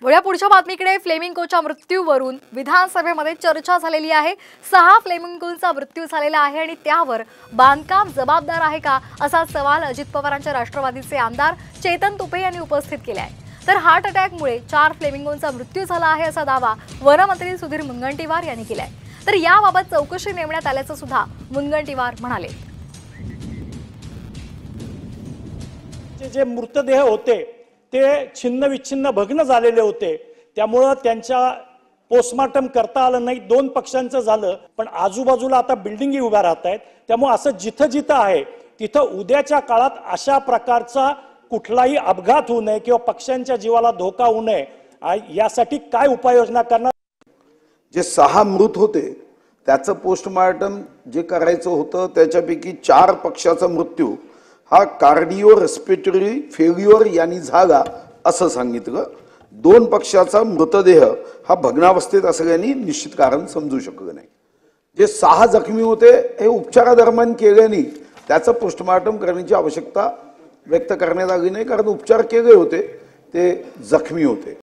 वळ्या पुढच्या बातमीकडे फ्लेमिंगोच्या मृत्यूवरून विधानसभेमध्ये चर्चा झालेली आहे। 6 फ्लेमिंगोंचा मृत्यू झालेला आहे आणि त्यावर बांधकाम जबाबदार आहे का असा सवाल अजित पवारांच्या राष्ट्रवादीचे आमदार चेतन तुपे यांनी उपस्थित केला आहे। तर हार्ट अटॅकमुळे 4 फ्लेमिंगोंचा मृत्यू झाला आहे असा दावा वनमंत्री सुधीर मुनगंटीवार यांनी केलाय। तर याबाबत चौकशी नेमण्यात आल्याचं सुद्धा मुनगंटीवार म्हणाले। जे मृतदेह होते ते छिन्न विच्छिन्न भग्न झालेले होते, त्यामुळे त्यांच्या पोस्टमार्टम करता आलं नाही। 2 पक्षांचं झालं, पण आजूबाजूला आता बिल्डिंगी उभ्या राहत आहेत, त्यामुळे असं जिथं जिथं आहे तिथं उद्याच्या काळात अशा प्रकारचा कुठलाही अपघात होऊ नये किंवा पक्षांच्या जीवाला धोका होऊ नये यासाठी काय उपाययोजना करणार। जे 6 मृत होते त्याचं पोस्टमार्टम जे करायचं होतं त्याच्यापैकी 4 पक्षाचा मृत्यू हा कार्डिओ रेस्पिरेटरी फेल्युअर यांनी झाला असं सांगितलं। 2 पक्षाचा मृतदेह हा भग्नावस्थेत असल्याने निश्चित कारण समजू शकलं नाही। जे 6 जखमी होते हे उपचारादरम्यान केल्याने त्याचं पोस्टमार्टम करण्याची आवश्यकता व्यक्त करण्यात आली नाही, कारण उपचार केले होते ते जखमी होते।